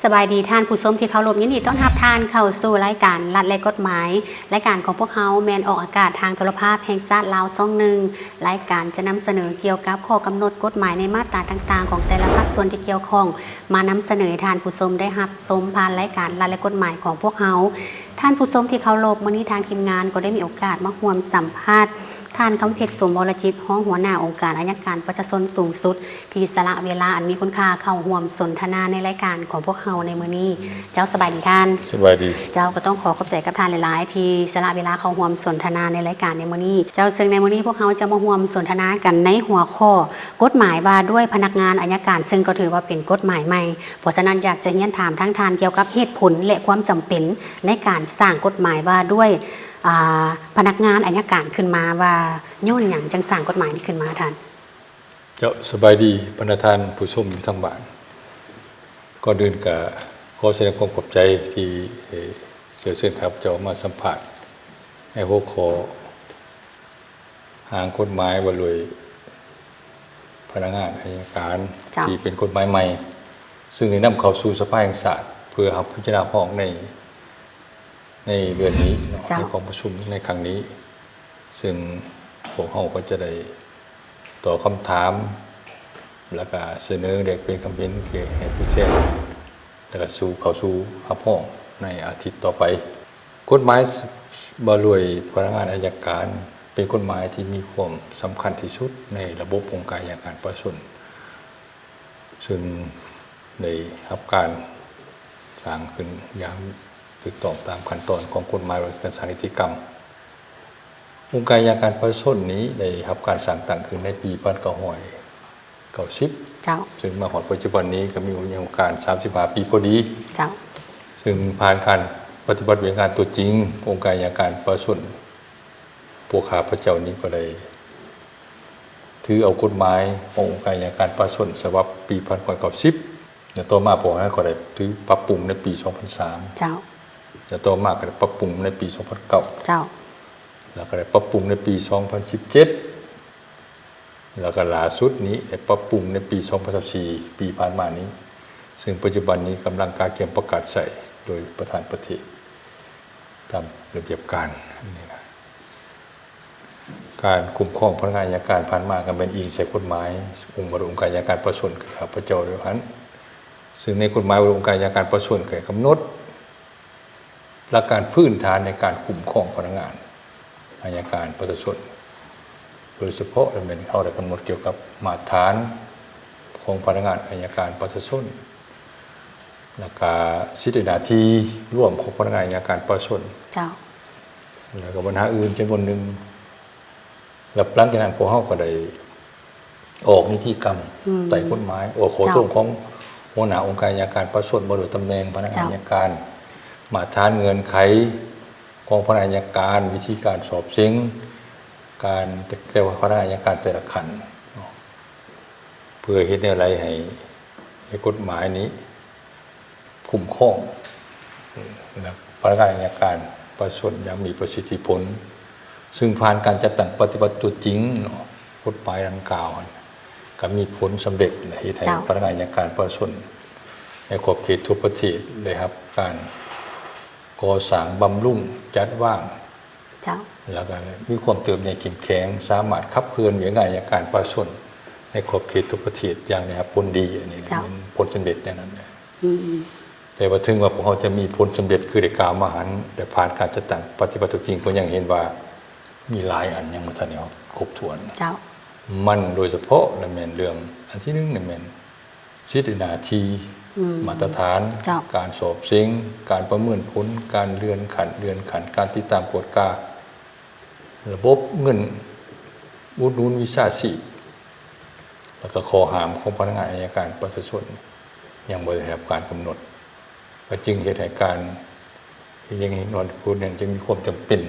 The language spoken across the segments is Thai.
สบายดีท่านผู้ชมที่เคารพยินดีต้อนรับท่านเข้าสู่รายการรัฐและกฎหมายรายการของพวกเขาแมนออกอากาศทางโทรภาพแห่งชาติลาวช่องหนึ่งรายการจะนำเสนอเกี่ยวกับข้อกำหนดกฎหมายในมาตราต่างๆของแต่ละภาคส่วนที่เกี่ยวข้องมานำเสนอท่านผู้ชมได้รับชมผ่านรายการรัฐและกฎหมายของพวกเขาท่านผู้ชมที่เคารพมื้อนี้ทางทีมงานก็ได้มีโอกาสมาร่วมสัมภาษณ์ท่านคำเพชรสมวรจิตห้องหัวหน้าองค์การอัยการประชาชนสูงสุดที่สละเวลาอันมีคุณค่าเข้าร่วมสนทนาในรายการของพวกเราในมื้อนี้เจ้าสบายดีท่านสบายดีเจ้าก็ต้องขอบใจกับท่านหลายๆที่สละเวลาเข้าร่วมสนทนาในรายการในมื้อนี้เจ้าซึ่งในมื้อนี้พวกเราจะมาร่วมสนทนากันในหัวข้อกฎหมายว่าด้วยพนักงานอัยการซึ่งก็ถือว่าเป็นกฎหมายใหม่เพราะฉะนั้นอยากจะเรียนถามทั้งท่านเกี่ยวกับเหตุผลและความจำเป็นในการสร้างกฎหมายว่าด้วยพนักงานอัยการขึ้นมาว่าย้อนหยังจังสร้างกฎหมายนี้ขึ้นมาท่านเจ้าสบายดีบรรดาท่านผู้ชมอยู่ทั้งบ้านก่อนอื่นก็ขอแสดงความขอบใจที่เสียเส้นครับเจ้ามาสัมผัสให้หัวข้อหางกฎหมายว่าด้วยพนักงานอัยการที่เป็นกฎหมายใหม่ซึ่งได้นำเข้าสู่สภาแห่งชาติเพื่อพิจารณาพ้องในเดือนนี้ในกองประชุมในครั้งนี้ซึ่งพวกเราก็จะได้ตอบคำถามแล้วก็เสนอเด็กเป็นคำเห็นให้ผู้แจ้งแล้วก็เข้าสู่หับห้องในอาทิตย์ต่อไปกฎหมายว่าด้วยพนักงานอัยการเป็นกฎหมายที่มีความสำคัญที่สุดในระบบองค์การอัยการประชาชนซึ่งในรับการสร้างขึ้นอย่างถูกต้องตามขั้นตอนของกฎหมายการสร้างนิติกรรมองค์การอัยการประชาชนนี้ได้รับการสร้างตั้งขึ้นในปี1990ซึ่งมาถึงปัจจุบันนี้ก็มีอายุการ35 ปีพอดีซึ่งผ่านการปฏิบัติงานตัวจริงองค์การอัยการประชาชนพวกข้าพเจ้านี้ก็ได้ถือเอากฎหมายขององค์การอัยการประชาชนฉบับปี1990แล้วต่อมาพวกเราก็ได้ถือปรับปรุงในปี2003แล้วต่อมาก็ได้ปรับปรุงในปี2009แล้วก็ได้ปรับปรุงในปี2017แล้วก็ล่าสุดนี้ได้ปรับปรุงในปี2024ปีผ่านมานี้ซึ่งปัจจุบันนี้กำลังการเตรียมประกาศใช้โดยประธานประเทศตามระเบียบการนี่นะการคุ้มครองพนักงานอัยการผ่านมากันเป็นอิงใส่กฎหมายองค์การอัยการประชาชนคือข้าพเจ้าด้วยกันซึ่งในกฎหมายองค์การอัยการประชาชนก็กำหนดหลักการพื้นฐานในการคุ้มครองพนักงานอัยการประชาชนโดยเฉพาะเป็นเขาได้กำหนดเกี่ยวกับมาตรฐานของพนักงานอัยการประชาชนและการสิทธิหน้าที่ร่วมของพนักงานอัยการประชาชนแล้วก็ปัญหาอื่นจำนวนหนึ่งหลังจากนั้นพวกเขาก็ได้ออกนิติกรรมไต่กฎหมายขอโทษของหัวหน้าองค์การอัยการประชาชนบริตำแหน่งพนักงานอัยการมาตรฐานเงื่อนไขของพนักงานอัยการวิธีการสอบเสียงการเรียกว่าพนักงานอัยการแต่ละขั้นเพื่อเฮ็ดอะไรให้กฎหมายนี้คุ้มครองพนักงานอัยการประชาชนอย่างมีประสิทธิผลซึ่งผ่านการจัดตั้งปฏิบัติตัวจริงกฎหมายดังกล่าวก็มีผลสำเร็จให้พนักงานอัยการประชาชนในขอบเขตทั่วประเทศได้รับการก่อสร้างบำรุงจัดว่างแล้วก็มีความเติบโตเข้มแข็งสามารถขับเคลื่อนงานอัยการประชาชนในขอบเขตทั่วประเทศอย่างนี้ครับผลดีอันนี้เป็นผลสำเร็จแน่นอนแต่ว่าถึงว่าพวกเขาจะมีผลสำเร็จคือได้กล่าวมาหันแต่ผ่านการจัดตั้งปฏิบัติจริงก็ยังเห็นว่ามีหลายอันยังไม่ทันครบถ้วนมันโดยเฉพาะในเรื่องอันที่หนึ่งในสิทธิหน้าที่มาตรฐานการสอบเสียงการประเมินผลการเลื่อนขันการติดตามกฎการะบบเงินอุดหนุนวิชาชีพแล้วก็ข้อห้ามของพนักงานอัยการประชาชนยังบ่ได้รับการกำหนดก็จึงเหตุให้การยังนอนพูดยังจึงมีความจำเป็น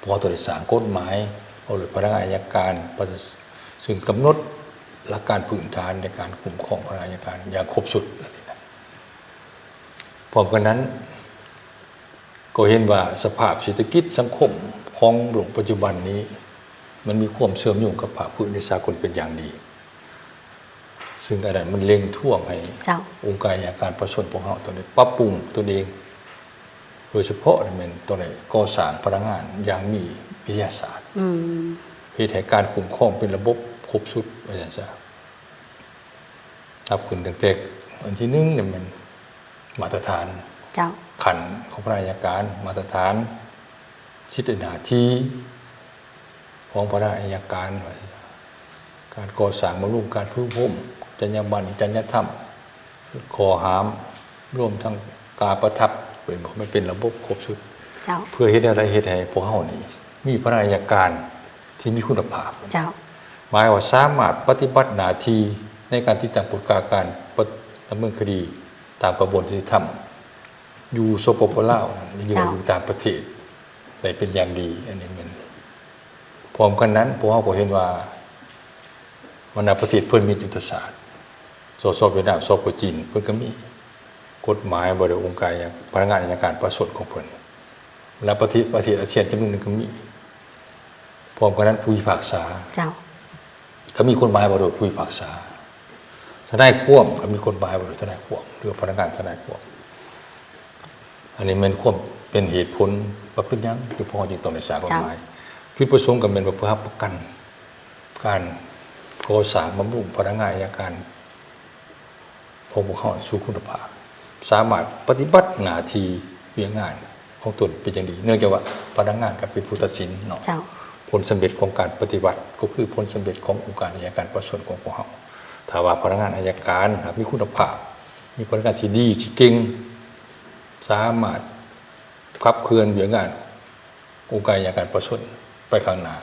พอตัวสร้างกฎหมายเอาหรือพนักงานอัยการซึ่งกำหนดหลักการพื้นฐานในการคุ้มครองพนักงานอัยการอย่างครบสุดพร้อมกันนั้นก็เห็นว่าสภาพเศรษฐกิจสังคมของโลกปัจจุบันนี้มันมีความเชื่อมโยงกับภาคพื้นในสากลเป็นอย่างดี ซึ่งอันนั้นมันเล็งท่วงให้ เจ้า องค์การอัยการประชาชนพวกเราตัวนี้ปรับปรุงตัวเองโดยเฉพาะนี่มันตัวนี้ก่อสร้างพลังงานอย่างมีวิทยาศาสตร์ อืม เหตุให้การคุ้มครองเป็นระบบครบสุดว่าอย่างนั้นนับขึ้นตั้งแต่อันที่หนึ่งเนี่ยมันมาตรฐาน เจ้า ขันของพระอัยการมาตรฐานสิทธิหน้าที่ของพระอัยการว่าการก่อสร้างบำรุงการพื้นพุ่มจรรยาบรรณจรรยธรรมขอหามร่วมทั้งการประทับเป็นมันเป็นระบบครบสุด เจ้า เพื่อเฮ็ดอะไรเฮ็ดให้พวกเฮานี่มีพระอัยการที่มีคุณภาพ เจ้า หมายว่าสามารถปฏิบัติหน้าที่ในการที่ตั้งกฎการดำเนินคดีตามกระบวนการยุติธรรมอยู่สปปลาวอยู่ต่างประเทศได้เป็นอย่างดีอันนี้มันพร้อมกันนั้นพวกเราก็เห็นว่าวันประเทศเพิ่นมียุทธศาสตร์สเวียดนามสปจีนเพิ่นก็มีกฎหมายบริองค์การพนักงานอัยการประชาชนของเพิ่นและประเทศอาเซียนจำนวนหนึงก็มีพร้อมกันนั้นผู้พิพากษา เจ้า ก็มีกฎหมายบริผู้พิพากษาทนายควบก็มีกฎหมายบริทนายควบหรือพนักงานทนายควบอันนี้มันควบเป็นเหตุผลว่าเป็นยังคือพอจึงต้องในสารกฎหมายจุดประสงค์ก็เป็นเพื่อประกันการก่อสร้างบำรุงพนักงานอัยการพวกเขาสู่คุณภาพสามารถปฏิบัติหน้าที่เวียงงานของตนเป็นอย่างดี เนื่องจากว่าพนักงานกับเป็นผู้ตัดสินเนาะ เจ้า ผลสำเร็จของการปฏิบัติก็คือผลสำเร็จขององค์การอัยการประชาชนของพวกเราถ้าว่าพนักงานอัยการมีคุณภาพมีพนักงานที่ดีที่เก่งสามารถขับเคลื่อนเวียงงานองค์การอัยการประชาชนไปข้างหน้า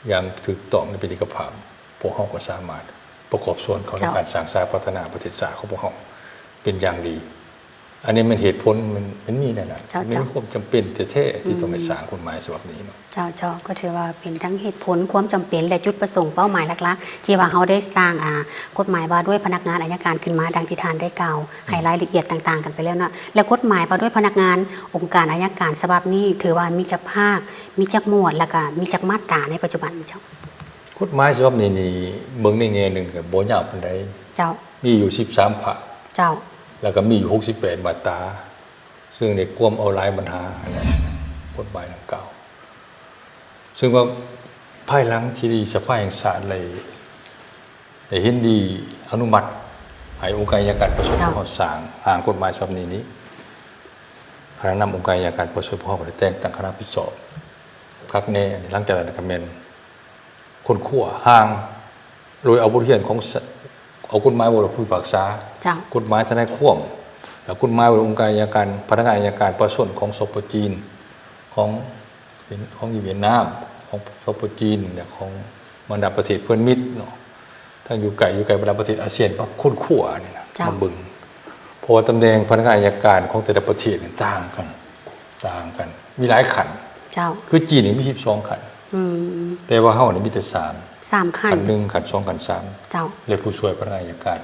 อย่างถูกต้องในปฏิกภาพพวกเราก็สามารถประกอบส่วนเขาในการสร้างสรรค์พัฒนาประเทศชาติของพวกเราเป็นอย่างดี อันนี้มันเหตุผลมันมีแน่นอนไม่มีความจำเป็นแท้ๆที่ต้องไปสร้างกฎหมายฉบับนี้เนาะ เจ้าก็ถือว่าเป็นทั้งเหตุผลความจำเป็นและจุดประสงค์เป้าหมายหลักๆที่ว่าเขาได้สร้างกฎหมายว่าด้วยพนักงานอัยการขึ้นมาดังที่ทานได้กล่าวให้รายละเอียดต่างๆกันไปแล้วเนาะและกฎหมายว่าด้วยพนักงานองค์การอัยการฉบับนี้ถือว่ามีจักภาคมีจักหมวดแล้วก็มีจักมาตราในปัจจุบันเจ้าก ฎหมายฉบับนี้นี่เมืองในแง่หนึ่งกับโบยาวปานใด เจ้า มีอยู่13ภาค เจ้า แล้วก็มีอยู่68มาตราซึ่งในกวมเอาหลายปัญหาอันนั้นกฎหมายดังกล่าวซึ่งว่าภายหลังที่สภาแห่งชาติเลยได้เห็นดีอนุมัติให้องค์การอัยการประชาชนเขาสร้างร่างกฎหมายฉบับนี้คณะนำองค์การอัยการประชาชนเขาได้แต่งตั้งคณะผิดสอบครั้งนี้หลังจากนั้นก็เป็นคนขั้วห่างโดยเอาบทเรียนของเอากฎหมายบทผู้พิพากษา เจ้าก ฎหมายทนายควบแล้วกฎหมายองค์การอัยการพนักงานอัยการประชาชนของสปจีนของเวียดนามของสปจีนเนี่ยของบรรดาประเทศเพื่อนมิตรเนาะทั้งอยู่ไกลบรรดาประเทศอาเซียนก็คุ้นขั้วนี่นะมาบึงเพราะว่าตำแหน่งพนักงานอัยการของแต่ละประเทศเนี่ยต่างกันมีหลายขัน เจ้า คือจีนนี่มี12ขันแต่ว่าเฮานี่มีแต่3 ขัน ขัน1ขัน2ขัน3 เจ้า และผู้ช่วยพนักงานอัยการ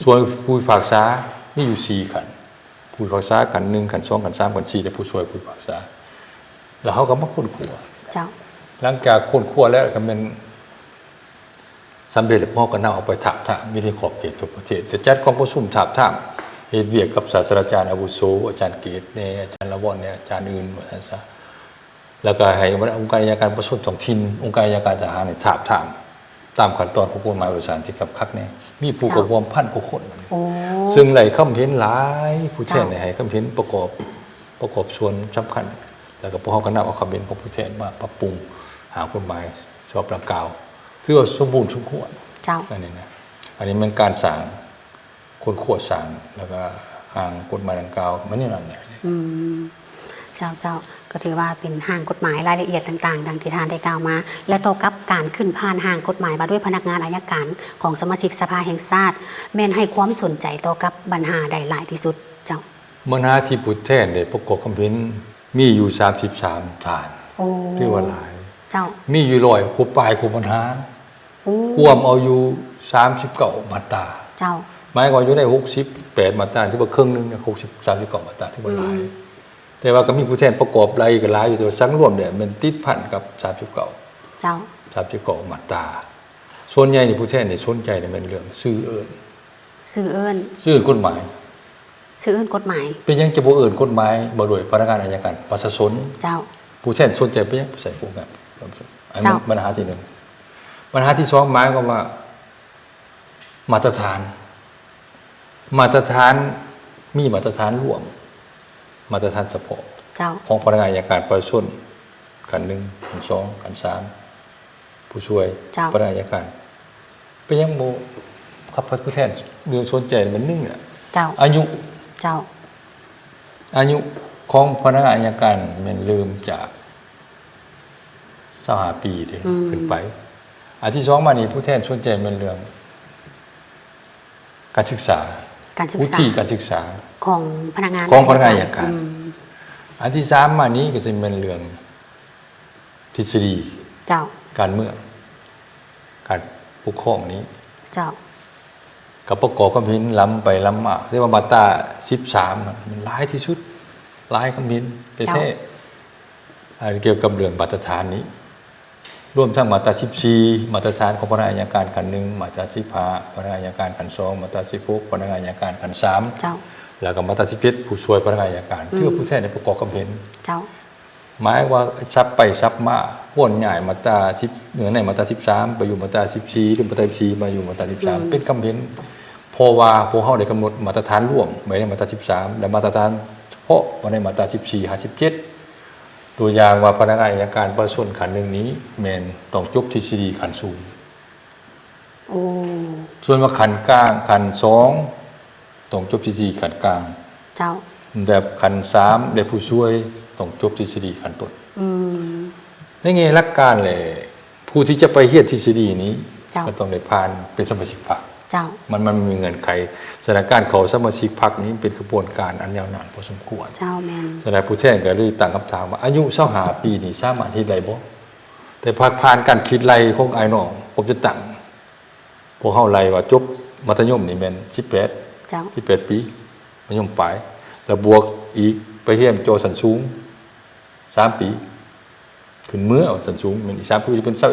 ส่วนผู้พิพากษามีอยู่4ขันผู้พิพากษาขัน1ขัน2ขัน3ขัน4และผู้ช่วยผู้พิพากษาแล้วเขาก็มาค้นคว้า เจ้า หลังจากค้นคว้าแล้วก็เป็นสำเร็จแล้วพ่อก็นำเอาไปถามมีในขอบเขตทั่วประเทศแต่จัดกองประชุมถามเฮ็ดเวียกกับศาสตราจารย์อาวุโสอาจารย์เกตเนี่ยอาจารย์ละวอนเนี่ยอาจารย์อื่นว่าซั่นซะแล้วก็ให้องค์การอัยการประชาชนท้องถิ่นองค์การอัยการทหารเนี่ยถามตามขั้นตอนของกฎหมายบริษัทที่กับคักแน่มีผู้กระวมพันกว่าคน โอ้ ซึ่งไหลคำเห็นหลายผู้แทนในให้คำเห็นประกอบส่วนสำคัญแล้วก็พวกเขาก็นำเอาคำเห็นของผู้แทนมาปรับปรุงหากฎหมายฉบับดังกล่าวถือว่าสมบูรณ์สมควร เจ้า อันนี้นะอันนี้มันการสั่งคนขวดสั่งแล้วก็ห่างกฎหมายดังกล่าวมันนี่นั่นเนี่ย เจ้าก็ถือว่าเป็นห่างกฎหมายรายละเอียดต่างๆ ดังที่ทานได้กล่าวมา และต่อกับการขึ้นผ่านห่างกฎหมายมาด้วยพนักงานอัยการของสมาชิกสภาแห่งชาติแม่นให้ความสนใจต่อกับปัญหาใดหลายที่สุดเจ้า ปัญหาที่ผู้แทนได้ประกอบคำเห็นมีอยู่33ฐาน โอ้ ที่ว่าหลาย เจ้า มีอยู่100ผู้ปลายผู้ปัญหา โอ้ กวมเอาอยู่39มาตรา เจ้า หมายความอยู่ใน68มาตราที่ว่าครึ่งนึงเนี่ย39มาตราที่ว่าหลายแต่ว่าก็มีผู้แทนประกอบรายกันหลายอยู่แต่สังรวมเนี่ยมันติดพันกับ39 เจ้า 39มาตรา ส่วนใหญ่นี่ผู้แทนนี่สนใจในเป็นเรื่องซื่อเอิ้น สื่อเอิ้น ซื่อกฎหมาย สื่อเอิ้นกฎหมาย เป็นยังจะบ่เอิ้นกฎหมายบ่โดยพนักงานอัยการประชาชน เจ้า ผู้แทนสนใจเป็นยังผู้ใส่ผู้งานอัน เจ้า ปัญหาที่หนึ่งปัญหาที่สองหมายความว่ามาตรฐาน มาตรฐานมีมาตรฐานร่วม มาตรฐานเฉพาะ เจ้า ของพนักงานอัยการประชาชนกันหนึ่งกันสองกันสามผู้ช่วย เจ้า พนักงานอัยการเป็นยังโมครับผู้แทนเรื่องสนใจมันนึ่งอ่ะ เจ้า อายุ เจ้า อายุของพนักงานอัยการมันเริ่มจาก25 ปีเด้ขึ้นไปอันที่สองมานี่ผู้แทนสนใจมันเรื่องการศึกษา การศึก วุ ษา ฒิการศึกษา ของพนักงาน ของพนักงานอัยการ อืม อันที่สามมานี้ก็จะเป็นเรื่องทฤษฎี เจ้า การเมืองการปกครองนี้ เจ้า กับประกอบความเห็นล้ำไปล้ำมาเรียกว่ามาตรา13มันร้ายที่สุดร้ายความเห็นแท้ๆอันเกี่ยวกับเรื่องมาตรฐานนี้รวมทั้งมาตรา14มาตรฐานของพนักงานอัยการกัน1มาตรา15พนักงานอัยการกัน2มาตรา16พนักงานอัยการกัน3 เจ้า แล้วก็มาตรา17ผู้ช่วยพนักงานอัยการที่ว่าผู้แทนในประกอบความเห็น เจ้า หมายว่าซับไปซับมาว่นใหญ่มาตรา10เหนือในมาตรา13ไปอยู่มาตรา14หรือมาตรา14มาอยู่มาตรา13เป็นคำเห็นเพราะว่าพวกเฮาได้กำหนดมาตรฐานร่วมไว้ในมาตรา13และมาตรฐานเฉพาะไว้ในมาตรา14 57ตัวอย่างว่าพนักงานอัยการประชาชนขันหนึ่งนี้แม่นต้องจบทฤษฎีขันสูง โอ้ ส่วนว่าขันกลางขัน2ต้องจบทฤษฎีขันกลาง เจ้า แบบขัน3ได้ผู้ช่วยต้องจบทฤษฎีขันต้น อืม ในแง่หลักการเลยผู้ที่จะไปเฮียดทฤษฎีนี้ เจ้า ก็ต้องได้ผ่านเป็นสมาชิกพรรค เจ้า มันมีเงื่อนไขสถานการณ์เขาสมาชิกพรรคนี้เป็นกระบวนการอันยาวนานพอสมควร เจ้าแมน สนายผู้แทนก็เลยตั้งคำถามว่าอายุ25 ปีนี่สามารถเฮ็ดได้บ่แต่พรรคผ่านการคิดไล่ของไอ้น้องผมจะตั้งพวกเฮาไล่ว่าจบมัธยมนี่แม่น18 เจ้า 18 ปีมัธยมปลายแล้วบวกอีกไปเรียนโจสันสูง3 ปีขึ้นเมื่อสันสูงแม่นอีก3ปีเป็น21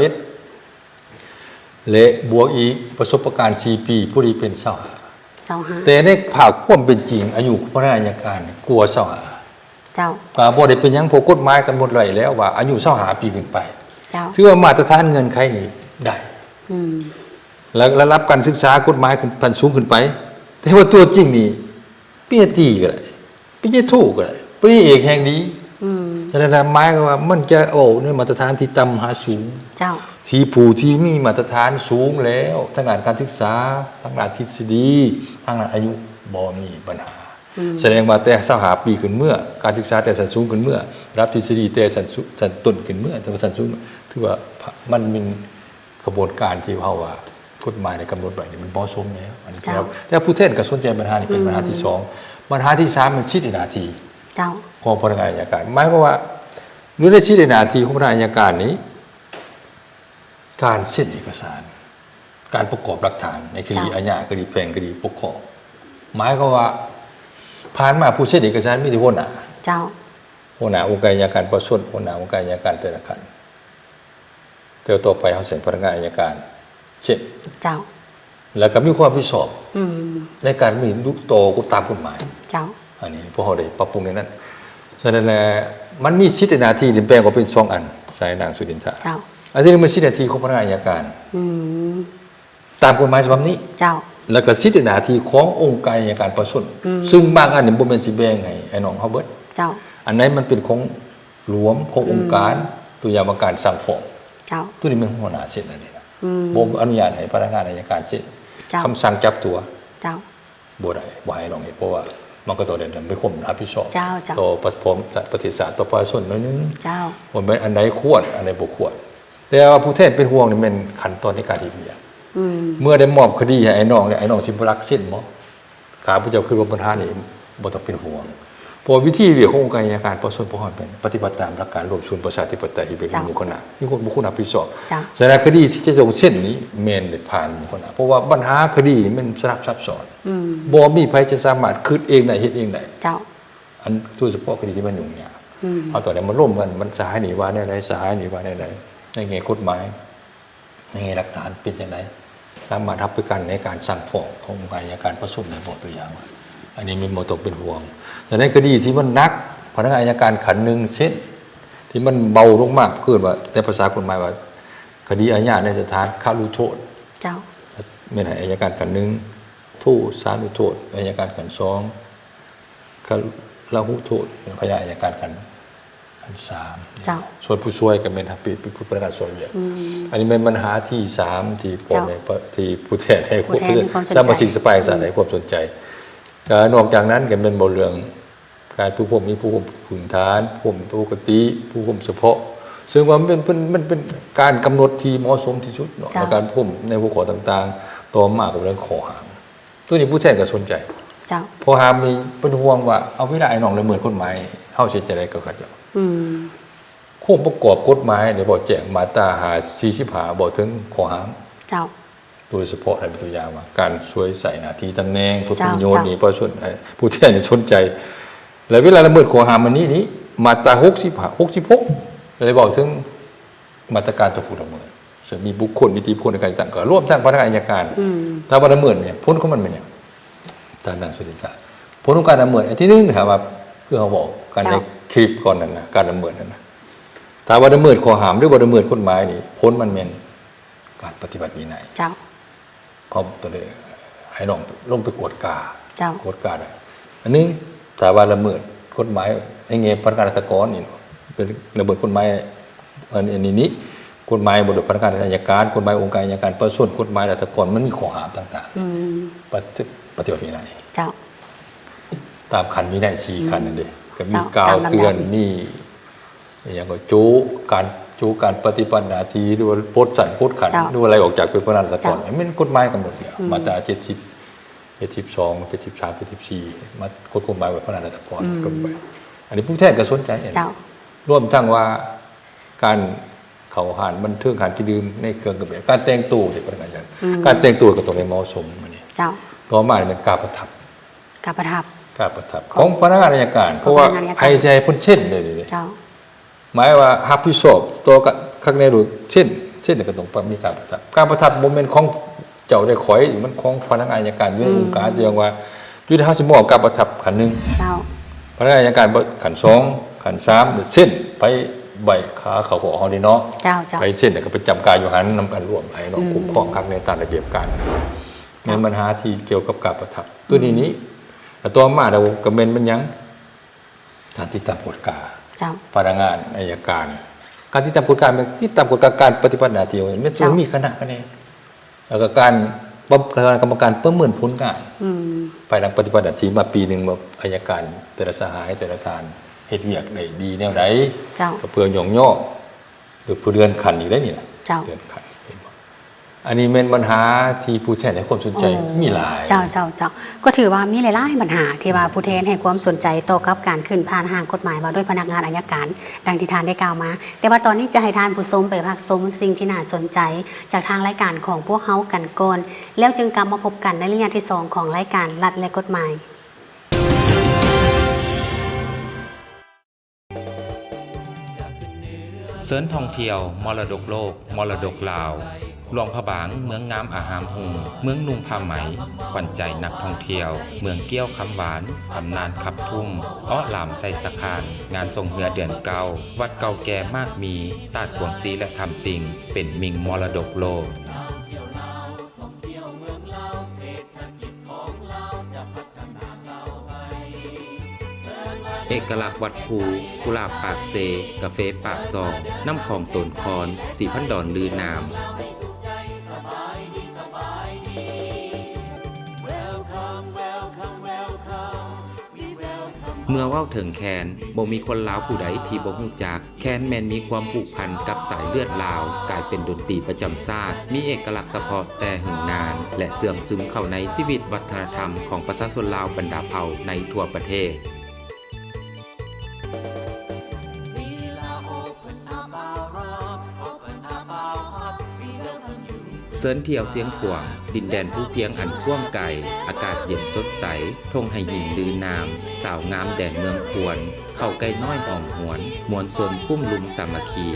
และบวกอีกประสบการณ์4 ปีผู้นี้เป็น25 เจ้าฮะ แต่ในภาคความเป็นจริงอายุพนักงานอัยการนี่กลัว25 เจ้า ก็บ่ได้เป็นหยังพวกกฎหมายกันหมดเลยแล้วว่าอายุ25 ปีขึ้นไป เจ้า ถือว่ามาตรฐานเงินไขนี่ได้ อืม แล้วระดับการศึกษากฎหมายขึ้นพันสูงขึ้นไป แต่ว่าตัวจริงนี่ปริญญาตรีก็ได้ปริญญาโทก็ได้ปริญญาเอกแห่งนี้ อืม ฉะนั้นหมายความว่ามันจะในมาตรฐานที่ต่ำหาสูง เจ้า ที่ผู้ที่มีมาตรฐานสูงแล้วทางด้านการศึกษาทางด้านทฤษฎีทางด้านอายุบ่มีปัญหา แสดงว่าแต่25 ปีขึ้นเมื่อการศึกษาแต่สันสูงขึ้นเมื่อรับทฤษฎีแต่สันต้นขึ้นเมื่อแต่ว่าสันสูงถือว่ามันมีกระบวนการที่เฮาว่ากฎหมายในกำหนดไว้นี่มันเหมาะสมแล้วอันนี้ครับแต่ผู้แทนก็สนใจปัญหานี่เป็นปัญหาที่2ปัญหาที่3มันชิดในหน้าที่ เจ้า ของพนักงานอัยการหมายความว่าเนื้อในชิดในหน้าที่ของพนักงานอัยการนี้ การเซ็นเอกสาร การประกอบหลักฐานในคดีอาญาคดีแพ่งคดีปกครองหมายความว่าผ่านมาผู้เซ็นเอกสารมีแต่หัวหน้า เจ้า องค์การอัยการประชาชนหัวหน้าองค์การอัยการแต่ละกันแต่ต่อไปเขาเซ็นพนักงานอัยการเช่น เจ้า แล้วก็มีความรับผิดชอบ อืม ในการมีลูกโตก็ตามกฎหมาย เจ้า อันนี้พวกเขาได้ปรับปรุงในนั้นฉะนั้นแหละมันมีสิทธิหน้าที่แบ่งออกเป็น2อันสายนางสุดินทรา เจ้า อันที่1มันสิทธิหน้าที่ของพนักงานอัยการ อืม ตามกฎหมายฉบับนี้ เจ้า แล้วก็สิทธิหน้าที่ขององค์การอัยการประชาชนซึ่งบางอันนี่บ่แม่นสิแบ่งให้ไอ้น้องเฮาเบิด เจ้า อันไหนมันเป็นของหลวมขององค์การตัวอย่างว่าการสั่งฟ้อง เจ้า ตัวนี้มันหัวหน้าเซ็นอันนี้นะ อืม บ่อนุญาตให้พนักงานอัยการเซ็น เจ้า คำสั่งจับตัว เจ้า บ่ได้บ่ให้ลองเฮ็ดเพราะว่ามันก็ต้องได้ไปข่มรับผิดชอบ เจ้าเจ้า ต่อประเทศชาติต่อประชาชนหน่อยนึง เจ้า ว่าแม่นอันไหนควรอันไหนบ่ควรแต่ว่าผู้แทนเป็นห่วงนี่แม่นขั้นตอนในการเฮ็ดเวียก อืม เมื่อได้มอบคดีให้ไอ้น้องเนี่ยไอ้น้องสิบ่รักเส้นบ่ข้าพเจ้าคือว่าปัญหานี่บ่ต้องเป็นห่วงเพราะวิธีเวียกขององค์การอัยการประชาชนบ่ฮอดเป็นปฏิบัติตามหลักการรวมศูนย์ประชาธิปไตยที่เป็นหมู่คณะมีคนบุคคลรับผิดชอบ เจ้า สารคดีที่จะลงเส้นนี้แม่นได้ผ่านหมู่คณะเพราะว่าปัญหาคดีนี่มันสลับซับซ้อน อืม บ่มีไผจะสามารถคิดเองได้เฮ็ดเองได้ เจ้า อันโดยเฉพาะคดีที่มันยุ่งยาก อืม เอาตอนนี้มาร่วมกันมันสายหนีว่าแนวใดสายหนีว่าแนวใดในแง่กฎหมาย ในหลักฐานเป็นอย่างไรสามารถรับประกันในการสั่งฟ้องขององค์การอัยการประสงค์ในบอกตัวอย่างอันนี้มีโมตกเป็นห่วงแต่ในคดีที่มันนักพนักงานอัยการขันหนึ่งเช่นที่มันเบาลงมากขึ้นว่าในภาษากฎหมายว่าคดีอาญาในสถานค้ารู้โทษเจ้าไม่ไหนอัยการขันหนึ่งทู่ศาลรู้โทษอัยการขันสองค้าละหุโทษพยาอัยการขันสามส่วนผู้ช่วยก็เป็นเป็นผู้ประกันส่วนใหญ่อันนี้เป็นปัญหาที่สามที่ผมที่ผู้แทนให้ความสมาชิกสภาสารให้ความสนใจนอกจากนั้นก็เป็นบทเรื่องการผู้ผมมีผู้ผมขุนฐานผู้ผมปกติผู้ผมเฉพาะซึ่งว่ามันเป็นการกำหนดที่เหมาะสมที่สุดในการผมในหัวข้อต่างๆต่อมากับเรื่องขอหามตัวนี้ผู้แทนก็สนใจพอหามมีเป็นห่วงว่าเอาไม่ได้หนองละเมิดกฎหมายเข้าเสียใจอะไรก็ขัดอยู่ข้อประกอบกฎหมายในบอกแจงมาตราหา45บอกถึงขอหามโดยเฉพาะในตัวอย่างว่าการช่วยใส่หน้าที่ตำแหน่งผู้ประโยชน์นี่ประชาชนผู้แทนสนใจแล้วเวลาละเมิดขอหามมันนี้มาตรา66เลยบอกถึงมาตรการต่อผู้ละเมิดจะมีบุคคลนิติบุคคลในการต่างก็ร่วมทั้งพนักงานอัยการถ้าละเมิดเนี่ยพ้นของมันเป็นอย่างตามนั้นสุดท้ายพ้นของการละเมิดที่นึงถามว่าเพื่อเขาบอกการในคลิปก่อนนั้นนะการละเมิดนั้นนะถ้าว่าละเมิดขอหามหรือว่าละเมิดกฎหมายนี่พ้นมันเป็นการปฏิบัติวินัยพร้อมตัวเลยให้น้องลงไปกวดกากวดกาอันนึงถ้าว่าละเมิดกฎหมายในเงี้ยพนักงานราชการนี่เป็นระเบิดกฎหมายอันนี้กฎหมายบทพนักงานอัยการกฎหมายองค์การอัยการประส่วนกฎหมายราชการมันมีข้อห้ามต่างๆปฏิบัติวินัยตามขันวินัย4ขันนั่นเองก็มีกล่าวเตือนมีอย่างก็การปฏิบัติหน้าที่หรือว่าปลดสั่นปลดขันหรืออะไรออกจากเป็นพนักงานราชการมันกฎหมายกำหนดเนี่ยมาตรา72 73 74มากฎหมายว่าพนักงานราชการกฎหมายอันนี้ผู้แทนก็สนใจร่วมทั้งว่าการเขาหานบันเทิงหานกินดื่มในเครื่องกระเบียการแต่งตัวเด็กพนักงานการแต่งตัวก็ต้องในเหมาะสมอันนี้ต่อมาเป็นการประทับของพนักงานอัยการเพราะว่าไอ้ใจพ้นเช่นเลยหมายว่าฮับพิโซบตัวข้างในรู้เช่นก็ต้องมีการประทับโมเมนต์ของเจ้าได้ขอยมันของพนักงานอัยการอยู่ในองค์การอย่างว่ายุติธรรมสิมอบการประทับขันหนึ่งพนักงานอัยการขัน2ขัน3หรือเส้นไปใบขาเขาของเขาดีเนาะไปเส้นแต่ก็ไปจำการอยู่หันนำการร่วมไอ้เนาะคุ้มครองข้างในตามระเบียบการในปัญหาที่เกี่ยวกับการประทับตัวนี้แต่ตัวมาเรากระเบนมันยังการติดตามกฎการพนักงานอัยการการติดตามกฎการการปฏิบัติหน้าที่มันจะมีคณะคะแนนแล้วก็การกรรมการประเมินผลงานไปหลังปฏิบัติหน้าที่มาปีหนึ่งแบบอัยการแต่ละสหายแต่ละทานเหตุเวียกได้ดีแนวไหนก็เพื่อย่องย่อหรือเรือนขันอีกได้นี่นะเรือนขันอันนี้เป็นปัญหาที่ผู้แทนให้ความสนใจมีหลายก็ถือว่ามีหลายปัญหาที่ว่าผู้แทนให้ความสนใจต่อกับการขึ้นผ่านห่างกฎหมายมาด้วยพนักงานอัยการดังที่ทานได้กล่าวมาแต่ว่าตอนนี้จะให้ทานผู้ชมไปพักชมสิ่งที่น่าสนใจจากทางรายการของพวกเฮากันก่อนแล้วจึงกลับมาพบกันในระยะที่2ของรายการรัฐและกฎหมายเสริญท่องเที่ยวมรดกโลกมรดกลาวหลวงพระบางเมืองงามอาหามหุงเมืองนุ่งผ้าไหมขวัญใจนักท่องเที่ยวเมืองเกี้ยวคำหวานตำนานขับทุ่งอ้อหลามใส่สะคานงานทรงเฮือเดือนเก่าวัดเก่าแก่มากมีตาดกวงซีและทำติงเป็นมิงมรดกโลกเอกลักษณ์วัดภูกุหลาบปากเซกาเฟปากซองน้ำของตนคอนสีพันดอนลือนามเมื่อเว้าถึงแคนบ่มีคนลาวผู้ใดที่บ่ฮู้จักแคนแม่นมีความผูกพันกับสายเลือดลาวกลายเป็นดนตรีประจำชาติมีเอกลักษณ์เฉพาะแต่หึงนานและเสื่อมซึมเข้าในชีวิตวัฒนธรรมของประชาชนลาวบรรดาเผ่าในทั่วประเทศเสินเที่ยวเสียงขวางดินแดนผู้เพียงอันท่วมไก่อากาศเย็นสดใสทงให้หินลือนามสาวงามแดนเมืองควรเข้าใกล้น้อยหอมหวนมวลชนพุ่มลุมสามัคคี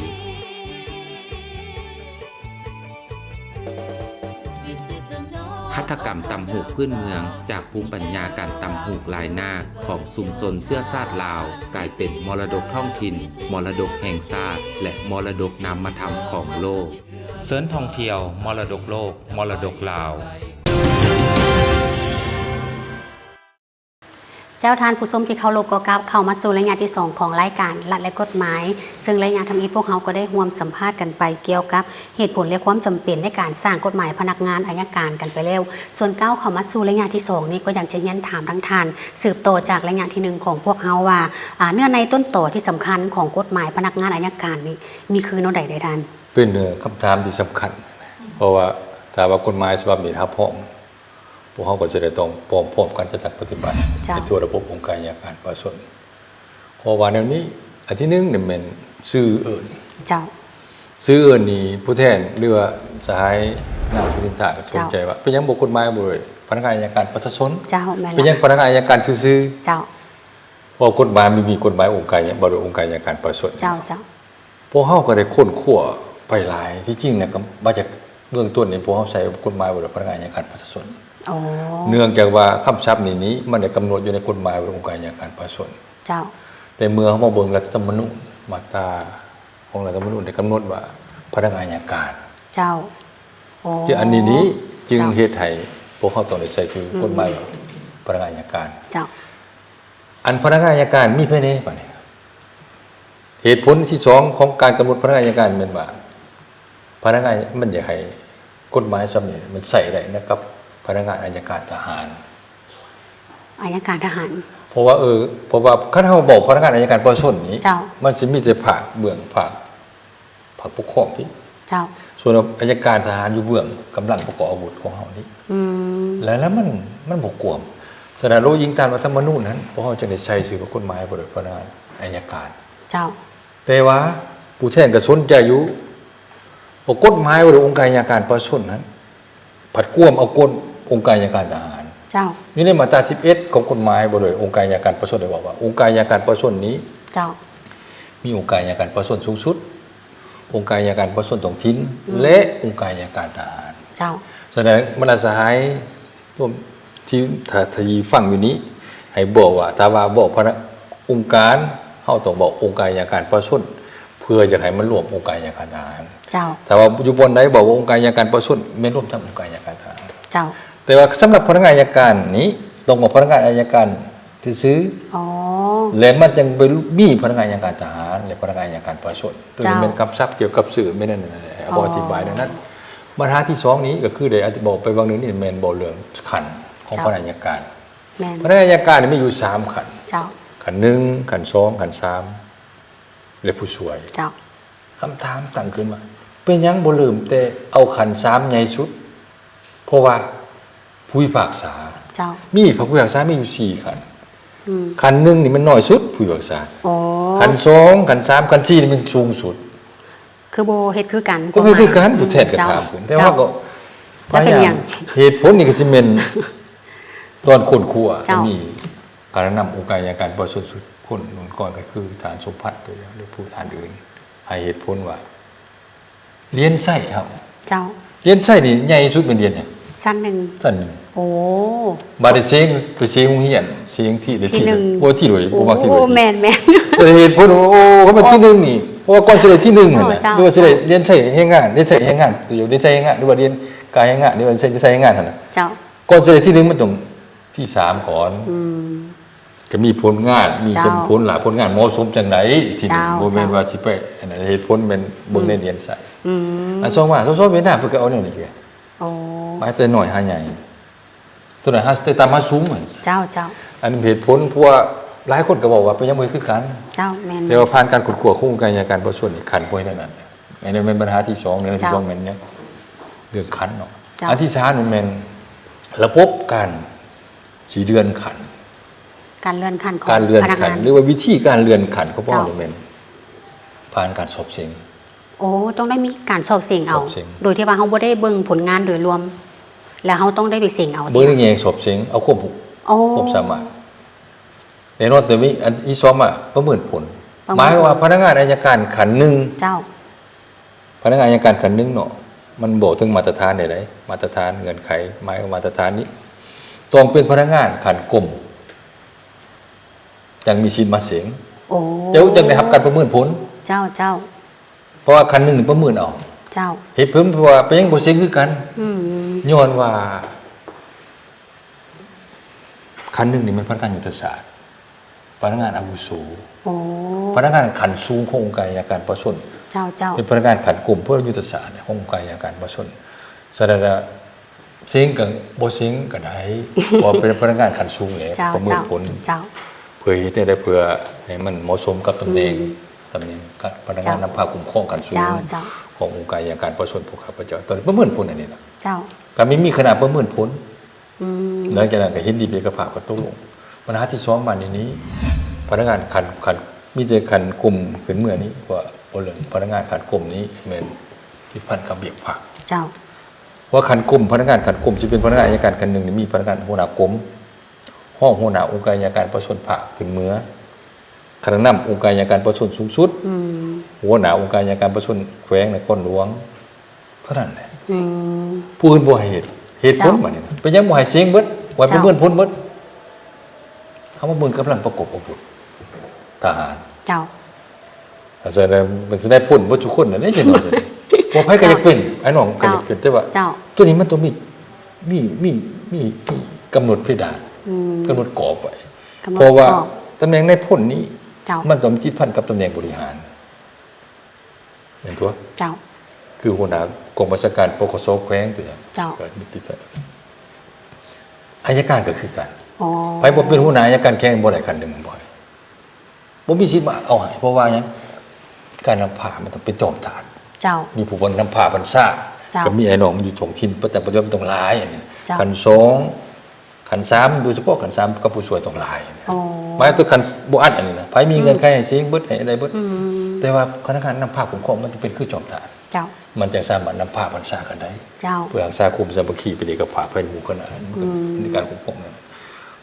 ฐกรรมตำหูกพื้นเมืองจากภูมิปัญญาการตำหูกลายนาคของชุมชนเสื้อชาติลาวกลายเป็นมรดกท้องถิ่นมรดกแห่งชาติและมรดกนามธรรมของโลกเสริญท่องเที่ยวมรดกโลกมรดกลาวเจ้าทานผู้ชมที่เคารพก็กลับเข้ามาสู่รายงานที่2ของรายการรัฐและกฎหมายซึ่งรายงานทำอีพวกเขาก็ได้ร่วมสัมภาษณ์กันไปเกี่ยวกับเหตุผลและความจำเป็นในการสร้างกฎหมายพนักงานอัยการกันไปแล้วส่วนก้าวเข้ามาสู่รายงานที่2นี้ก็อยากจะเรียนถามทั้งท่านสืบต่อจากรายงานที่1ของพวกเขาว่าเนื้อในต้นต่อที่สำคัญของกฎหมายพนักงานอัยการนี้มีคือโนใดท่านเป็นคำถามที่สำคัญเพราะว่าถ้าว่ากฎหมายฉบับนี้ถ้าพร้อมพวกเขาก็จะได้ต้องพร้อมกันจะปฏิบัติในตัวระบบองค์การอัยการประชาชนข้อว่าแนวนี้อันที่1เนี่ยมันชื่อเอิ้นเจ้าชื่อเอิ้นนี่ผู้แทนหรือว่าสหายนางสุรินทราก็สนใจว่าเป็นยังบ่กฎหมายบ่พนักงานอัยการประชาชนเจ้าแม่นเป็นยังพนักงานอัยการซื่อเจ้าบ่กฎหมายมีกฎหมายองค์การบ่ได้องค์การอัยการประชาชนเจ้าพวกเฮาก็ได้ค้นคว้าไปหลายที่จริงเนี่ยก็มาจากเบื้องต้นนี่พวกเฮาใช้กฎหมายบ่ได้พนักงานอัยการประชาชนเนื่องจากว่าคำศัพท์นี้มันได้กำหนดอยู่ในกฎหมายองค์การอัยการประชาชนเจ้าแต่เมื่อเฮามาเบิ่งรัฐธรรมนูญมาตราของรัฐธรรมนูญได้กำหนดว่าพนักงานอัยการเจ้าที่อันนี้จึงเฮ็ดให้พวกเฮาต้องได้ใช้ชื่อกฎหมายพนักงานอัยการเจ้าอันพนักงานอัยการมีภายในบัดนี้เหตุผลที่2ของการกำหนดพนักงานอัยการแม่นว่าพนักงานมันอยากให้กฎหมายฉบับนี้มันใช้ได้นะครับพนักงานอัยการทหารอัยการทหารเพราะว่าคันเฮาบอกพนักงานอัยการประชาชนนี้มันสิมีแต่ภาคเบื้องภาคปกครองพี่เจ้าส่วนอัยการทหารอยู่เบื้องกำลังประกอบอาวุธของเฮานี่แล้วมันบ่กวมฉะนั้นโลกยิงตามรัฐธรรมนูญนั้นพวกเฮาจึงได้ใช้ชื่อกฎหมายบ่ได้พนักงานอัยการเจ้าแต่ว่าผู้แทนก็สนใจอยู่ว่ากฎหมายบ่ได้องค์การอัยการประชาชนนั้นผัดกวมเอากฎองค์การอัยการทหารเจ้านี่ในมาตรา11ของกฎหมายบ่เลยองค์การอัยการประชาชนได้บอกว่าองค์การอัยการประชาชนนี้เจ้ามีองค์การอัยการประชาชนสูงสุดองค์การอัยการประชาชนท้องถิ่นและองค์การอัยการทหารเจ้าแสดงบรรดาสหายร่วมที่ทยีฟังอยู่นี้ให้บอกว่าถ้าว่าบอกพนักองค์การเฮาต้องบอกองค์การอัยการประชาชนเพื่อจะให้มันรวมองค์การอัยการทหารเจ้าแต่ว่าอยู่บนไหนบอกว่าองค์การอัยการประชาชนไม่รวมทั้งองค์การอัยการทหารเจ้าแต่ว่าสำหรับพนักงานอัยการนี้ต้องบอกพนักงานอัยการซื้อแล้วมันจึงไปมีพนักงานอัยการทหารและพนักงานอัยการประชาชนตัวนี้เป็นคำศัพท์เกี่ยวกับสื่อไม่นั่นเอาอธิบายดังนั้นบรรทัดที่2นี้ก็คือได้อธิบายไปบางนึงนี่แม่นบ่เรื่องขันของพนักงานอัยการพนักงานอัยการมีอยู่3ขันขัน1ขัน2ขัน3และผู้ช่วยคำถามตั้งขึ้นมาเป็นยังบ่ลืมแต่เอาขัน3ใหญ่สุดเพราะว่าผู้พิพากษามีผู้พิพากษามีอยู่4ขันขัน1นี่มันน้อยสุดผู้พิพากษาขัน2ขัน3ขัน4นี่มันสูงสุดคือบ่เฮ็ดคือกันก็คือกันผู้แทนก็ถามขึ้นแต่ว่าก็แล้วเป็นหยังเหตุผลนี่ก็สิแม่นตอนคนครัวมีการนำองค์การอัยการประชาชนคนนู้นก่อนก็คือฐานสมพัฒน์ตัวเดียวหรือผู้ฐานอื่นให้เหตุผลว่าเรียนไส้ครับเจ้าเรียนไส้นี่ใหญ่สุดเป็นเรียนเนี่ยชั้น1โอ้บาดเสียงไปเสียงโรงเรียนเสียงที่ได้ที่บ่ที่รวยบ่มักที่รวยโอ้แม่นเหตุผลโอ้เขาเป็นที่1นี่เพราะว่าก่อนสิได้ที่1นั่นน่ะหรือว่าสิได้เรียนไส้เฮ็ดงานเรียนไส้เฮ็ดงานตัวเรียนไส้เฮ็ดงานหรือว่าเรียนกายเฮ็ดงานหรือว่าไส้เฮ็ดงานนั่นน่ะเจ้าก่อนสิได้ที่1มันต้องที่3ก่อนก็มีผลงานมีผลหลายผลงานเหมาะสมจังได๋ที่บ่แม่นว่าสิไปอันนั้นเหตุผลแม่นเบิ่งในเรียนไส้อัน2ว่าสเวียดนามเพิ่นก็เอาแนวนี้แกหมายแต่น้อยหาใหญ่ตัวไหนหาแต่ตามหาสูงเหมือนเจ้าอันนี้เหตุผลเพราะว่าหลายคนก็บอกว่าเป็นยังบ่คือกันเจ้าแม่นแต่ว่าผ่านการขุดคั่วของการอัยการประชาชนนี่คันบ่ให้นั่นอันนี้เป็นปัญหาที่2เรื่องที่2แม่นเนี่ยเรื่องคันเนาะอันที่3มันแม่นระบบการสิเลื่อนขันการเลื่อนขันของพนักงานหรือว่าวิธีการเลื่อนขันของพวกเราแม่นผ่านการสอบเสียงโอ้ต้องได้มีการสอบเสียงเอาโดยที่ว่าเฮาบ่ได้เบิ่งผลงานโดยรวมแล้วเฮาต้องได้ไปเสียงเอาเบิ่งแยงสอบเสียงเอาควบสามารถแต่นอกจากนี้อันที่2ประเมินผลหมายว่าพนักงานอัยการขัน1เจ้าพนักงานอัยการขัน1เนาะ มันบอกถึงมาตรฐานใดๆมาตรฐานเงื่อนไขหมายว่ามาตรฐานนี้ต้องเป็นพนักงานขันกลมจังมีสิทธิ์มาเสียง โอ้ เจ้าจังได้รับการประเมินผล เจ้าเจ้า เพราะว่าคันหนึงนี่ประเมินเอา เจ้า เหตุผลเพราะว่าเป็นยังบ่เสียงคือกัน อืม ย้อนว่าคันหนึงนี่มันพนักงานยุทธศาสตร์พนักงานอาวุโส โอ้ พนักงานขันสูงขององค์การอัยการประชาชน เจ้าเจ้า เป็นพนักงานขันกลุ่มเพื่อยุทธศาสตร์ขององค์การอัยการประชาชนแสดงว่าเสียงกับบ่เสียงก็ได้เพราะเป็นพนักงานขันสูงแหละ เจ้า ประเมิน เจ้า ผล เจ้า เพื่อเฮ็ดได้เพื่อให้มันเหมาะสมกับตำแหน่งพนักงาน เจ้าน ำพาคุ้มครองขันสูง เจ้าเจ้า ขององค์การอัยการประชาชนพวกข้าพเจ้าตอนนี้ประเมินผลอันนี้ล่ะ เจ้า ก็ไม่มีขนาดประเมินผล อืม หลังจากนั้นก็เห็นดีเบกภาพก็ตกลงปัญหาที่ซ้อมมาในนี้ พนักงานขันมีแต่ขันกลุ่มขึ้นเมื่อนี้ว่าบ่เรื่องพนักงานขันกลุ่มนี้แม่นผิดพันกับเบียกผัก เจ้า ว่าขันกลุ่มพนักงานขันกลุ่มสิเป็นพนักงานอัยการขันหนึ่งนี่มีพนักงานหัวหน้ากรมห้องหัวหน้าองค์การอัยการประชาชนผักขึ้นเมื่อคณะนำองค์การอัยการประชาชนสูงสุด อืม หัวหน้าองค์การอัยการประชาชนแขวงนครหลวงเท่านั้นแหละ อืม ผู้อื่นบ่ให้เหตุผลบัดนี้เป็นยังบ่ให้เสียงเบิดว่าเป็น เจ้า เบิ่นผลเบิดเฮาว่าเบิ่งกำลังประกบอาวุธทหาร เจ้า อาจารย์มันจะได้ผลบ่ทุกคนน่ะนี่จัง ว่าบ่ไผก็อยากเป็นไอ้น้องก็อยากเป็นแต่ว่า เจ้า ตัวนี้มันต้องมีกำหนดเพดาน อืม กำหนดกรอบไว้ กำหนด เพราะว่าก รอบ ตำแหน่งในพ้นนี้ เจ้า มันต้องติดพันกับตำแหน่งบริหารเห็นตัว เจ้า คือหัวหน้ากองบัญชาการปกสแขวงตัวอย่าง เจ้า ก็ติดพันอัยการก็คือกัน อ๋อ ไปบ่เป็นหัวหน้าอัยการแข่งบ่ได้คันหนึงบ่อยบ่มีสิทธิ์มาเอาให้เพราะว่าหยังการนำพามันต้องเป็นจอมทาน เจ้า มีผู้บนนำพาบรรษา เจ้า ก็มีไอ้น้องอยู่ท้องถิ่นแต่ปัจจุบันต้องหลายอันนี้ เจ้า ขันสองขันสามโดยเฉพาะขันสามกับผู้ช่วยต้องหลาย อ๋อ หมายถึงขันบ่อันอันนี้นะไผมีเงินใครให้เสียงเบิดให้อะไรเบิด อืม แต่ว่าคณะการนำพาคุ้มครองมันจะเป็นคือจอมทาน เจ้า มันจะสามารถนำพาบรรษากันได้ เจ้า เพื่อรักษาคุมสามัคคีเป็นเอกภาพภายในหมู่คณะในการคุ้มครองนั้น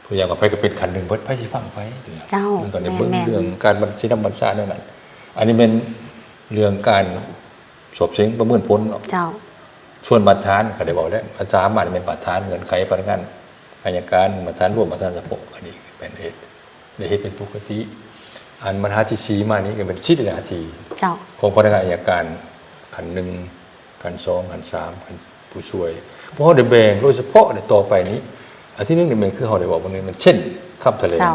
ตัวอย่างว่าไผก็เป็นขันหนึ่งเบิดไผสิฟังไปตัวอย่าง เจ้า มันตอนนี้เบิ่ง แม่นๆ เรื่องการบัญชีนำบรรษาแนวนั้นอันนี้เป็นเรื่องการสอบเสียงประเมินผลเนาะ เจ้า ส่วนมาตรฐานก็ได้บอกแล้วมาตรฐานมันเป็นมาตรฐานเงินไขพนักงานอัยการมาตรฐานร่วมมาตรฐานสะโพกอันนี้เป็นเหตุในเหตุเป็นปกติอันมาตรฐานที่4มานี้ก็เป็น10นาที เจ้า ของพนักงานอัยการขัน1ขัน2ขัน3ขันผู้ช่วยเพราะเขาได้แบ่งโดยเฉพาะในต่อไปนี้อันที่1นี่มันคือเขาได้บอกว่ามันเช่นคำแถลง เจ้า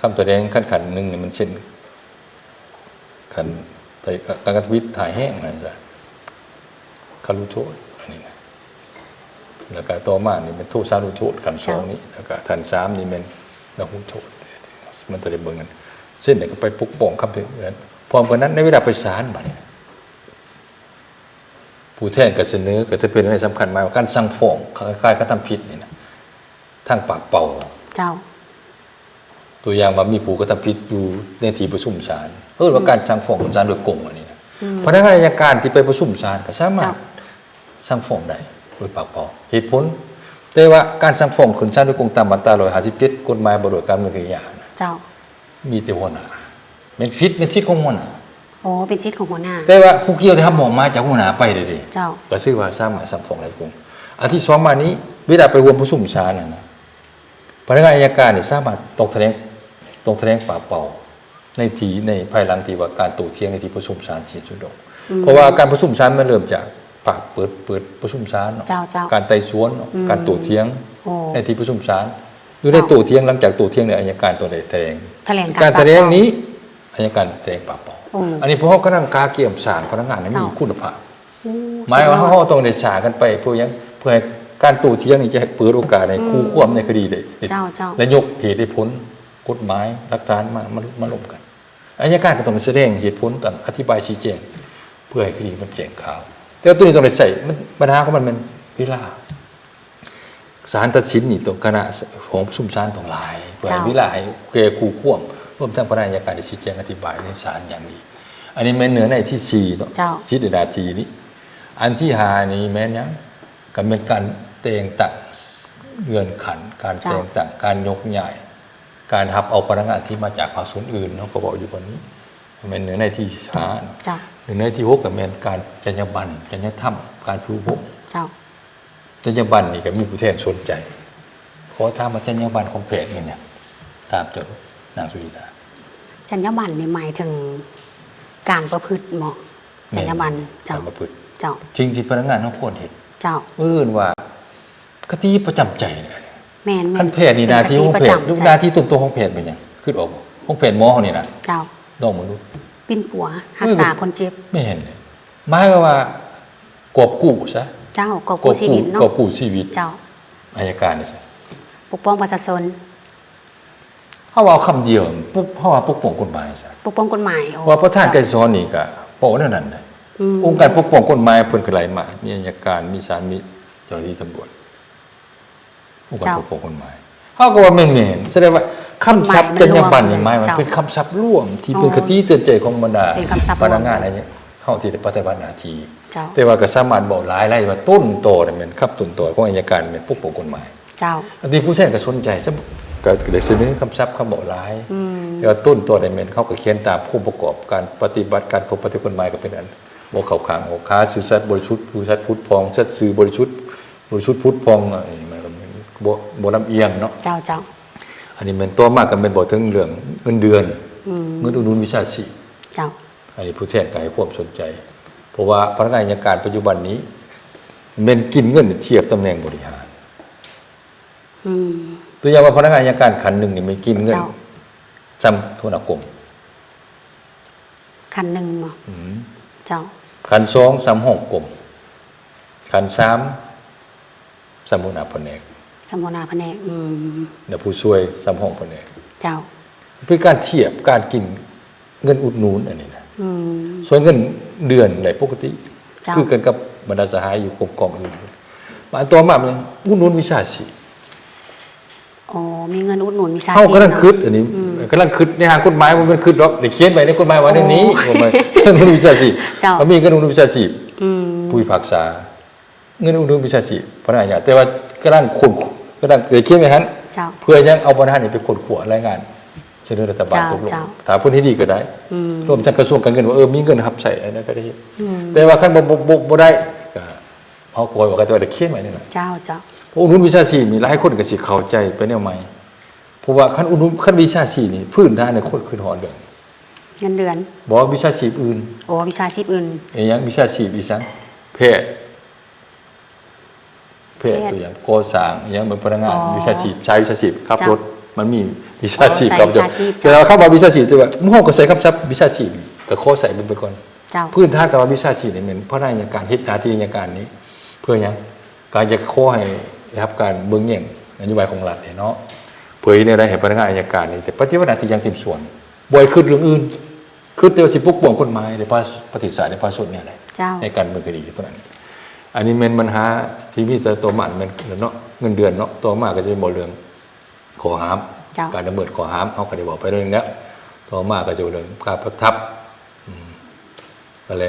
คำแถลงขันหนึ่งนี่มันเช่นขันการกระทวิตถ่ายแห้งอะไรซะคารุโทษอันนี้นะแล้วก็ต่อมานี่เป็นโทษสารุโทษขันสองนี้แล้วก็ขันสามนี่เป็นละหุโทษมันจะได้เบิ่งกันเส้นไหนก็ไปปกป้องคำถึงนั้นพร้อมกันนั้นในเวลาไปศาลบัดนี้ผู้แทนก็เสนอก็จะเป็นเรื่องสำคัญมากการสั่งฟ้องคล้ายๆกระทำผิดนี่นะทางปากเป่า เจ้า ตัวอย่างว่ามีผู้กระทำผิดอยู่ในที่ประชุมศาลว่าการสั่งฟ้องของศาลโดยกงอันนี้นะพนักงานอัยการที่ไปประชุมศาลก็สามารถสั่งฟ้องได้โดยปากเปล่าเหตุผลแต่ว่าการสั่งฟ้องขึ้นศาลโดยกงตามมาตรา157กฎหมายบริการเมืองคดียานะ เจ้า มีแต่หัวหน้าเป็นผิดเป็นสิทธิ์ของหัวหน้า โอ้เป็นชิดของหัวหน้า แต่ว่าผู้เกี่ยวได้ทำหมอกมาจากหัวหน้าไปเลยดิ เจ้า ก็ชื่อว่าสามารถสั่งฟ้องได้กงอันที่สองมานี้เวลาไปรวมประชุมศาลนะพนักงานอัยการนี่สามารถตกแถลงปากเป่าในภายหลังที่ว่าการโต้เถียงในที่ประชุมศาลสิ้นสุดลงเพราะว่าการประชุมศาลมันเริ่มจากปากเปิดประชุมศาลเนาะ เจ้าเจ้า การไต่สวนเนาะการโต้เถียง โอ้ ในที่ประชุมศาลอยู่ในโต้เถียงหลังจากโต้เถียงเนี่ยอัยการตัวใดแถลง แถลง การแถลง ปกเปล่ นี้อัยการแถลงปากเป่า อืม อันนี้เพราะเขากำลังกาเกี่ยมสารพนักงานนั้นมี เจ้า คุณภาพ โอ้ หมายว่า สุดยอด เขาต้องได้สากันไปเพื่อให้การโต้เถียงนี่จะให้เปิดโอกาสในคู่ควมในคดีได้ เจ้าเจ้า และยกเหตุให้ผลกฎหมายหลักฐานมาลงกันอัยการก็ต้องแสดงเหตุผลต่างอธิบายชี้แจงเพื่อให้คดีมันแจ้งข่าวแต่ว่าตัวนี้ต้องได้ใส่มันปัญหาของมันเป็นเวลาศาลตัดสินนี่ตัวคณะของประชุมศาลต้องหลายเพื่อให้เวลาให้แก่คู่ควมรวมทั้งพนักงานอัยการได้ชี้แจงอธิบายในศาลอย่างนี้อันนี้แม่นเหนือในที่4เนาะ เจ้า 10นาทีนี้อันที่5นี่แม่นยังก็เป็นการแต่งตั้งเงื่อนขันการแต่งตั้งการยกย้ายการรับเอาพนักงานที่มาจากภาคส่วนอื่นเนาะก็บอกอยู่บนนี้มันเหนือในที่ช้า เจ้า หนึ่งในที่หกก็แม่นการจรรยาบรรณจรรยธรรมการฝึกอบรม เจ้า จรรยาบรรณนี่ก็มีผู้แทนสนใจเพราะถ้ามาจรรยาบรรณของแพทย์เนี่ยตามเจ้านางสุริตา จรรยาบรรณนี่หมายถึงการประพฤติหมอจรรยาบรรณเจ้า การประพฤติ เจ้า จริงที่พนักงานเขาควรเห็น เจ้า อื่นว่าคติประจำใจเนี่ย แม่น ท่านแพทย์นี่หนาที่ของแพทย์ลูกหนาที่ตรงๆของแพทย์เป็นหยังขึ้นออกบ่ของแพทย์หมอเขานี่นะ เจ้า ต้องมนุษย์ ปิ้นปัวรักษาคนเจ็บ ไม่เห็นเลยหมายว่ากอบกู้ซะ เจ้ากอบกู้ชีวิตเนาะ กอบกู้ชีวิต เจ้า อัยการนี่ซะ ปกป้องประชาชน เขาว่าเอาคำเดียวปุ๊บเขาว่าปกป้องกฎหมายซะ ปกป้องกฎหมายโอ้ ว่าพระท่านไกรสอนนี่ก็บอกว่านั่นน่ะ ม องค์การปกป้องกฎหมายเพิ่นก็หลายมามีอัยการมีศาลมีเจ้าหน้าที่ตำรวจองค์การปกป้องกฎหมายเขาก็ว่าแม่นๆแสดงว่าคำศัพท์จรรยาบรรณนี่หมายว่าเป็นคำศัพท์ร่วมที่เป็นคติเตือนใจของบรรดา เป็นคำศัพท์ พนักงานอะไรเนี่ยเฮาที่ได้ปฏิบัติหน้าที่ เจ้า แต่ว่าก็สามารถบอกหลายว่าต้นโตเนี่ยมันครับต้นโตของอัยการเป็นปกป้องกฎหมาย เจ้า อันนี้ผู้แทนก็สนใจจะก็เลยเสนอคำศัพท์คำบอกหลาย อืม แต่ว่าต้นตัวเนี่ยมันเขาก็เขียนตามผู้ประกอบการปฏิบัติการของปฏิกฎหมายก็เป็นอันบ่เข้าข้างออกค้าสื่อสัตย์บริสุทธิ์ผู้สัตย์พุทธพองสัตย์สื่อบริสุทธิ์พุทธพองอันนี้มันก็บ่ลำเอียงเนาะ เจ้าเจ้า อันนี้มันตัวมากก็เป็นบอกถึงเรื่องเงินเดือน อืม เงินอุดหนุนวิชาชีพ เจ้า อันนี้ผู้แทนก็ให้ความสนใจ เพราะว่าพนักงานอัยการปัจจุบันนี้มันกินเงินเทียบตำแหน่งบริหาร อืม ตัวอย่างว่าพนักงานอัยการขันหนึ่งนี่มันกินเงิน เจ้า จำโทษกรม คันหนึ่งหมอเจ้า ขันสองสามห้องกรมขันสามสามหัวหน้าแผนก สมนาแผนกเดี๋ยวผู้ช่วยสามห้องแผนก เจ้า เป็นการเทียบการกินเงินอุดหนุนอันนี้นะ อืม ส่วนเงินเดือนไหนปกติ เจ้า คือกันกับบรรดาสหายอยู่กองอื่นมาตัวมาเนี่ยอุดหนุนวิชาชีพ อ๋อมีเงินอุดหนุนวิชาชีพ เขากำลัง เนาะ คิดอันนี้กำลังคิดในทางกฎหมายมันเป็นคิดหรอกเดี๋ยวเขียนไว้ในกฎหมายว่าในนี้กฎหมายเงินอุดหนุนวิชาชีพ เจ้า เขามีเงินอุดหนุนวิชาชีพ อืม ผู้พิพากษาเงินอุดหนุนวิชาชีพพนักงานแต่ว่ากำลังคนกำลังเขียนไว้ฮั่น เจ้า เพื่อยังเอาปัญหานี้ไปขดขวรายงานเสนอรัฐบาล เจ้า ตกลง เจ้า ถามพื้นที่ดีก็ได้ อืม รวมทั้งกระทรวงการเงินว่ามีเงินรับใช้อันนั้นก็ได้ อืม แต่ว่าขั้นบ่ได้ก็เขาคอยบอกกันว่าเขียนไว้นี่แหละ เจ้าเจ้า อุดหนุนวิชาชีพมีหลายคนก็สิเข้าใจไปแนวใหม่เพราะว่าขั้นอุดหนุนขั้นวิชาชีพนี่พื้นฐานในคนขึ้นหอดเดือน เงินเดือน บอกว่าวิชาชีพอื่น โอ้วิชาชีพอื่น อีหยังวิชาชีพอีสังแพทย์ตัวอย่างก่อสร้างอีหยังเหมือนพนักงาน อ๋อ วิชาชีพใช้วิชาชีพขับ จ้ะ รถมันมีวิชาชีพ อ๋อ กับ ใส่วิชาชีพ แต่เราเข้ามาวิชาชีพแต่ว่าหมู่เฮาก็ใส่คำศัพท์วิชาชีพก็ขอใส่เป็นไปก่อน เจ้า พื้นฐานกับว่าวิชาชีพนี่เหมือนเพราะในอัยการเฮ็ดหน้าที่อัยการนี้ เพื่อหยังการจะขอให้ได้รับการเบิ่งแย่งนโยบายของรัฐเนี่ยเนาะเพื่อให้ได้ให้พนักงานอัยการนี่แต่ปฏิบัติหน้าที่อย่างเต็มส่วนบ่อยขึ้นเรื่องอื่นคือแต่ว่าสิปกป้องกฎหมายในภาคปฏิบัติในภาคส่วนเนี่ยแหละ เจ้า ในการเมืองคดีเท่านั้นอันนี้เป็นปัญหาที่มีแต่ตัวมันมันเนาะเงินเดือนเนาะตัวมากก็จะเป็นบ่เรื่องขอห้าม เจ้า การดำเนินขอห้ามเขาก็ได้บอกไปเรื่องนี้ตัวมากก็จะเป็นเรื่องการประทับอะไร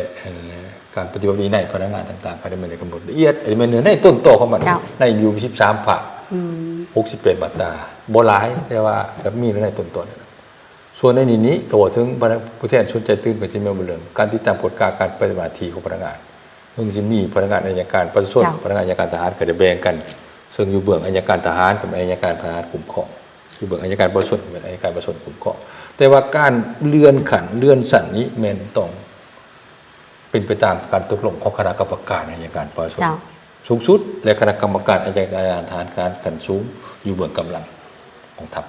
การปฏิบัติวินัยพนักงานต่างๆการดำเนินกำหนดละเอียดอันนี้มันเนื้อในต้นโตของมัน เจ้า ในอยู่13ภาค อืม 68มาตราบ่หลายแต่ว่าก็มีในต้นๆนั่นแหละส่วนในนี้ตัวถึงผู้แทนชนใจตื่นก็จะมีเรื่องการติดตามกฎการปฏิบัติหน้าที่ของพนักงานซึ่งจะมีพนักงานอัยการประชาชน เจ้า พนักงานอัยการทหารก็จะแบ่งกัน ซึ่งอยู่เบื้องอัยการทหารกับอัยการทหารกลุ่มข้องอยู่เบื้องอัยการประชาชนเป็นอัยการประชาชนกลุ่มข้องแต่ว่าการเลื่อนขันเลื่อนสั่นนี้แม่นต้องเป็นไปตามการตกลงของคณะกรรมการอัยการประชาชน เจ้า สูงสุดและคณะกรรมการอัยการทหารการกันสูงอยู่เบื้องกำลังของทัพ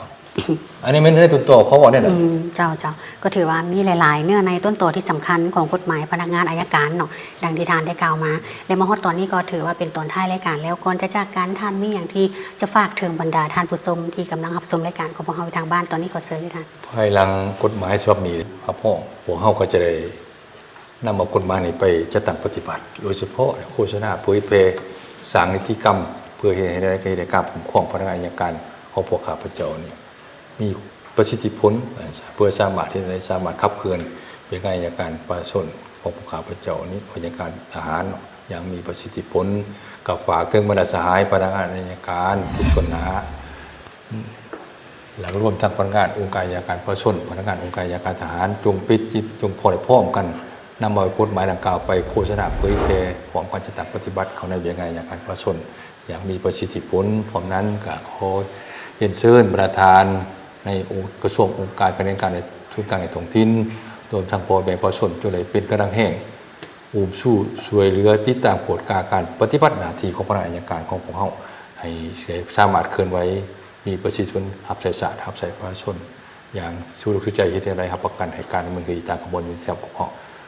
อันนี้ไม่ได้ต้นโตเขาบอกเนี่ยนะ เจ้าเจ้าก็ถือว่ามีหลาย ๆ เนื้อในต้นตัวที่สำคัญของกฎหมายพนักงานอัยการเนาะดังที่ทานได้กล่าวมาและมาฮอดตอนนี้ก็ถือว่าเป็นตอนท้ายรายการแล้วก่อนจะจากการท่านมีอย่างที่จะฝากถึงบรรดาท่านผู้ชมที่กำลังรับชมรายการของพวกเราอยู่ทางบ้านตอนนี้ก็เชิญเลยท่าน ภายหลังกฎหมายฉบับนี้ครับพ่อพวกเขาก็จะได้นำเอากฎหมายนี้ไปจะตั้งปฏิบัติ โดยเฉพาะโฆษณาเผยแพร่สร้างนิติกรรมเพื่อให้ได้การคุ้มครองพนักงานอัยการของพวกข้าพเจ้านี่มีประสิทธิผลเพื่อสามารถที่จะสามารถขับเคลื่อนเป็นงานอัยการประชาชนของพวกข้าพเจ้านี้อัยการทหารอย่างมีประสิทธิผลกับฝากถึงบรรดาสหายพนักงานอัยการทุกคนนะหลังรวมทั้งพนักงานองค์การอัยการประชาชนพนักงานองค์การอัยการทหารจงปิดจิตจงพอได้พร้อมกัน นำเอากฎหมายดังกล่าวไปโฆษณาเผยแพร่พร้อมกันจะตัดปฏิบัติเขาในเวียงไงอย่างการประชนอย่างมีประสิทธิผลพร้อมนั้นก็ขอเรียนเชิญประธานในกระทรวงองค์การในการในทุนการในท้องถิ่นรวมทั้งพ่อแม่ประชาชนจนเลยเป็นกระดังแห่งสู้ช่วยเหลือติดตามกฎการปฏิบัติหน้าที่ของพนักงานการของพวกเขาให้สามารถเคลื่อนไหวมีประสิทธิผลหับใส่ศาสตร์หับใส่ประชาชนอย่างสู้ลูกสู้ใจที่ได้รับประกันให้การดำเนินคดีตามกระบวนการของเขา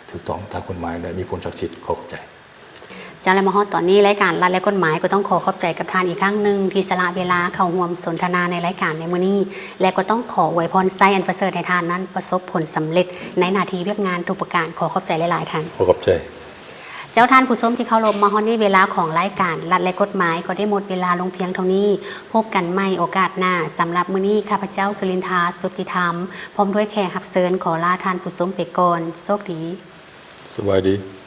ถูกต้องตามกฎหมายและมีผลศักดิ์สิทธิ์ขอบใจจากและมาฮอดตอนนี้รายการรัฐและกฎหมายก็ต้องขอบใจกับท่านอีกครั้งหนึ่งที่สละเวลาเข้าร่วมสนทนาในรายการในมื้อนี้และก็ต้องขออวยพรไส้อันประเสริฐให้ท่านนั้นประสบผลสำเร็จในหน้าที่เรียกงานทุกประการขอบใจหลายๆท่านขอบใจเจ้าท่านผู้ชมที่เคารพมาฮอดนี้เวลาของรายการรัฐและกฎหมายก็ได้หมดเวลาลงเพียงเท่านี้พบกันใหม่โอกาสหน้าสำหรับมื้อนี้ข้าพเจ้าสุรินทราสุทธิธรรมพร้อมด้วยแขกรับเชิญขอลาท่านผู้ชมไปก่อนโชคดีสวัสดี